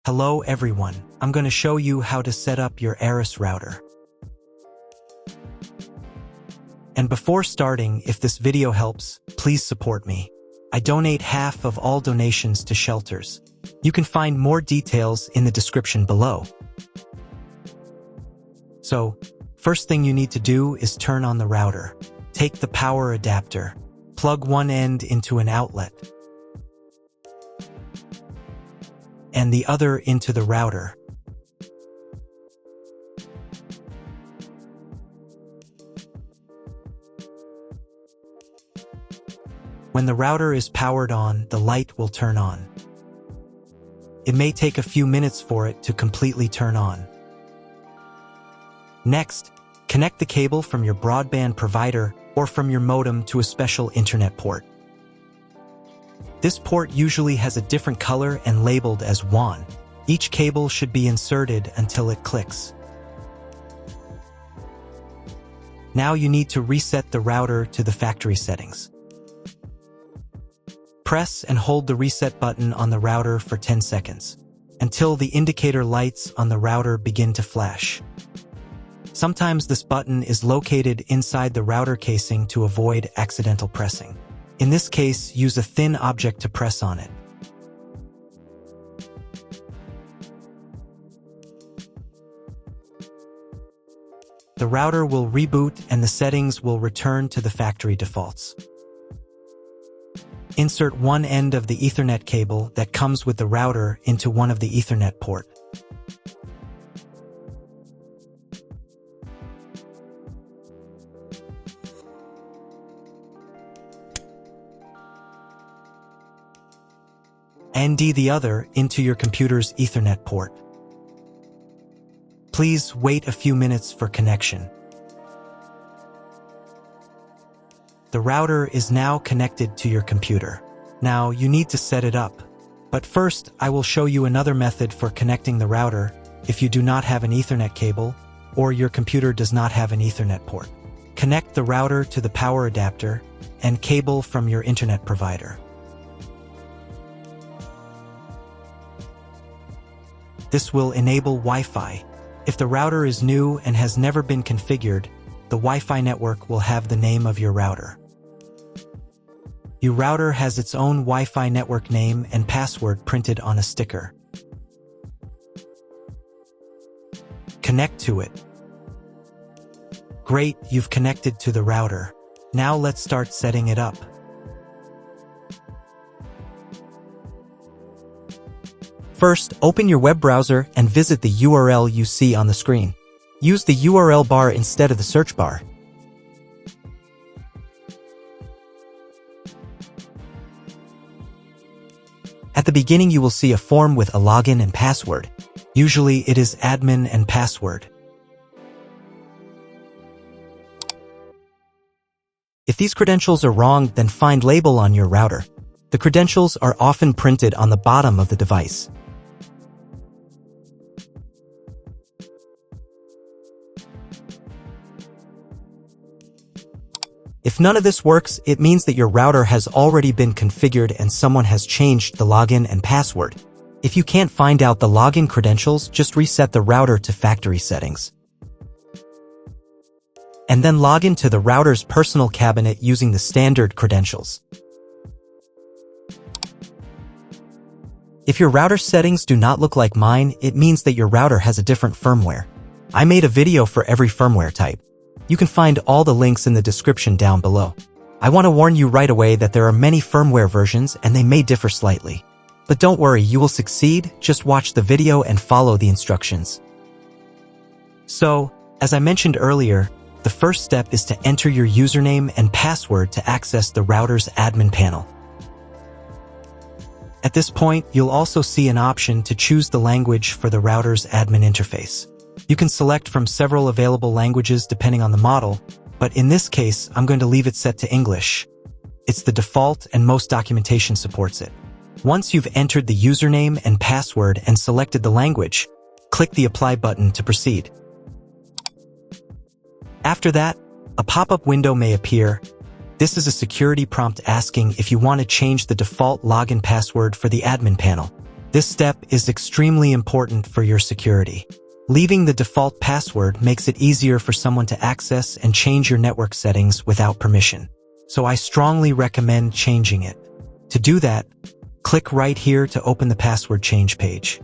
Hello everyone, I'm going to show you how to set up your Arris router. And before starting, if this video helps, please support me. I donate half of all donations to shelters. You can find more details in the description below. So, first thing you need to do is turn on the router. Take the power adapter. Plug one end into an outlet and the other into the router. When the router is powered on, the light will turn on. It may take a few minutes for it to completely turn on. Next, connect the cable from your broadband provider or from your modem to a special internet port. This port usually has a different color and labeled as WAN. Each cable should be inserted until it clicks. Now you need to reset the router to the factory settings. Press and hold the reset button on the router for 10 seconds, until the indicator lights on the router begin to flash. Sometimes this button is located inside the router casing to avoid accidental pressing. In this case, use a thin object to press on it. The router will reboot and the settings will return to the factory defaults. Insert one end of the Ethernet cable that comes with the router into one of the Ethernet port. And the other into your computer's Ethernet port. Please wait a few minutes for connection. The router is now connected to your computer. Now you need to set it up. But first, I will show you another method for connecting the router if you do not have an Ethernet cable or your computer does not have an Ethernet port. Connect the router to the power adapter and cable from your internet provider. This will enable Wi-Fi. If the router is new and has never been configured, the Wi-Fi network will have the name of your router. Your router has its own Wi-Fi network name and password printed on a sticker. Connect to it. Great, you've connected to the router. Now let's start setting it up. First, open your web browser and visit the URL you see on the screen. Use the URL bar instead of the search bar. At the beginning, you will see a form with a login and password. Usually, it is admin and password. If these credentials are wrong, then find label on your router. The credentials are often printed on the bottom of the device. If none of this works, it means that your router has already been configured and someone has changed the login and password. If you can't find out the login credentials, just reset the router to factory settings. And then log into the router's personal cabinet using the standard credentials. If your router settings do not look like mine, it means that your router has a different firmware. I made a video for every firmware type. You can find all the links in the description down below. I want to warn you right away that there are many firmware versions and they may differ slightly. But don't worry, you will succeed, just watch the video and follow the instructions. So, as I mentioned earlier, the first step is to enter your username and password to access the router's admin panel. At this point, you'll also see an option to choose the language for the router's admin interface. You can select from several available languages depending on the model, but in this case, I'm going to leave it set to English. It's the default and most documentation supports it. Once you've entered the username and password and selected the language, click the Apply button to proceed. After that, a pop-up window may appear. This is a security prompt asking if you want to change the default login password for the admin panel. This step is extremely important for your security. Leaving the default password makes it easier for someone to access and change your network settings without permission. So I strongly recommend changing it. To do that, click right here to open the password change page.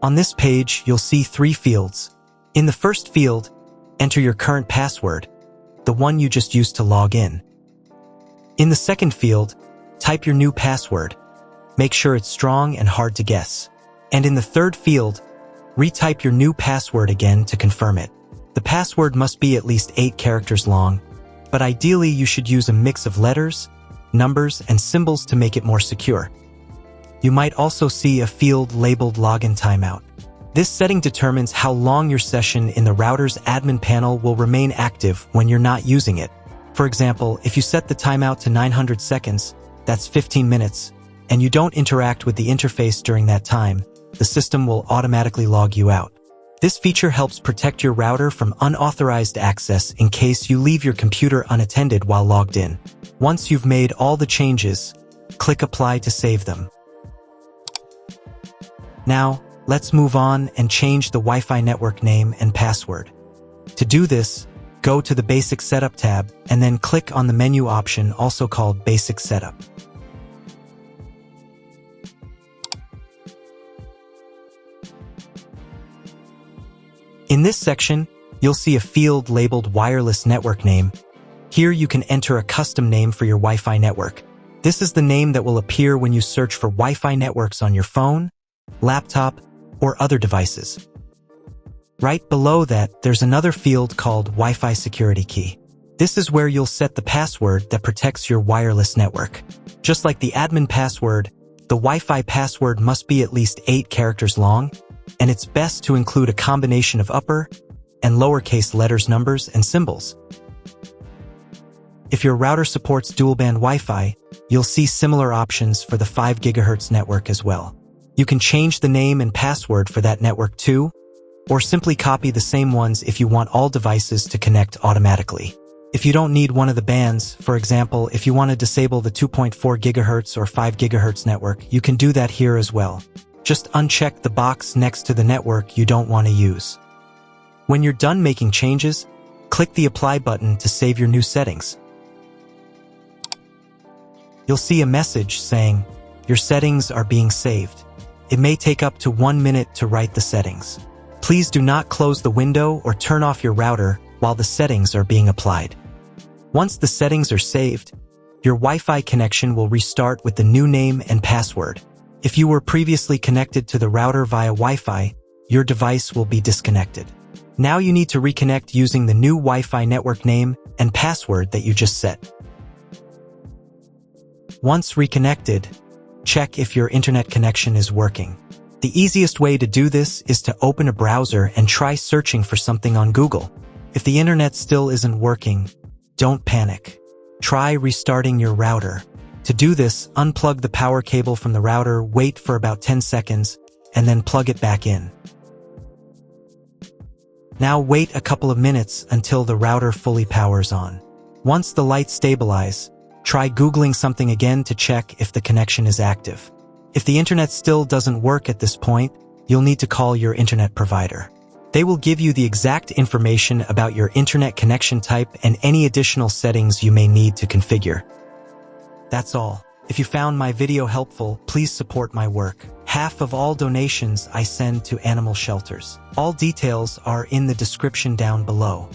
On this page, you'll see 3 fields. In the first field, enter your current password, the one you just used to log in. In the second field, type your new password. Make sure it's strong and hard to guess. And in the third field, retype your new password again to confirm it. The password must be at least 8 characters long, but ideally you should use a mix of letters, numbers, and symbols to make it more secure. You might also see a field labeled Login Timeout. This setting determines how long your session in the router's admin panel will remain active when you're not using it. For example, if you set the timeout to 900 seconds, that's 15 minutes, and you don't interact with the interface during that time, the system will automatically log you out. This feature helps protect your router from unauthorized access in case you leave your computer unattended while logged in. Once you've made all the changes, click Apply to save them. Now, let's move on and change the Wi-Fi network name and password. To do this, go to the Basic Setup tab and then click on the menu option also called Basic Setup. In this section, you'll see a field labeled Wireless Network Name. Here you can enter a custom name for your Wi-Fi network. This is the name that will appear when you search for Wi-Fi networks on your phone, laptop, or other devices. Right below that, there's another field called Wi-Fi Security Key. This is where you'll set the password that protects your wireless network. Just like the admin password, the Wi-Fi password must be at least 8 characters long, and it's best to include a combination of upper and lowercase letters, numbers, and symbols. If your router supports dual-band Wi-Fi, you'll see similar options for the 5 GHz network as well. You can change the name and password for that network too, or simply copy the same ones if you want all devices to connect automatically. If you don't need one of the bands, for example, if you want to disable the 2.4 GHz or 5 GHz network, you can do that here as well. Just uncheck the box next to the network you don't want to use. When you're done making changes, click the Apply button to save your new settings. You'll see a message saying, "Your settings are being saved." It may take up to 1 minute to write the settings. Please do not close the window or turn off your router while the settings are being applied. Once the settings are saved, your Wi-Fi connection will restart with the new name and password. If you were previously connected to the router via Wi-Fi, your device will be disconnected. Now you need to reconnect using the new Wi-Fi network name and password that you just set. Once reconnected, check if your internet connection is working. The easiest way to do this is to open a browser and try searching for something on Google. If the internet still isn't working, don't panic. Try restarting your router. To do this, unplug the power cable from the router, wait for about 10 seconds, and then plug it back in. Now wait a couple of minutes until the router fully powers on. Once the lights stabilize, try Googling something again to check if the connection is active. If the internet still doesn't work at this point, you'll need to call your internet provider. They will give you the exact information about your internet connection type and any additional settings you may need to configure. That's all. If you found my video helpful, please support my work. Half of all donations I send to animal shelters. All details are in the description down below.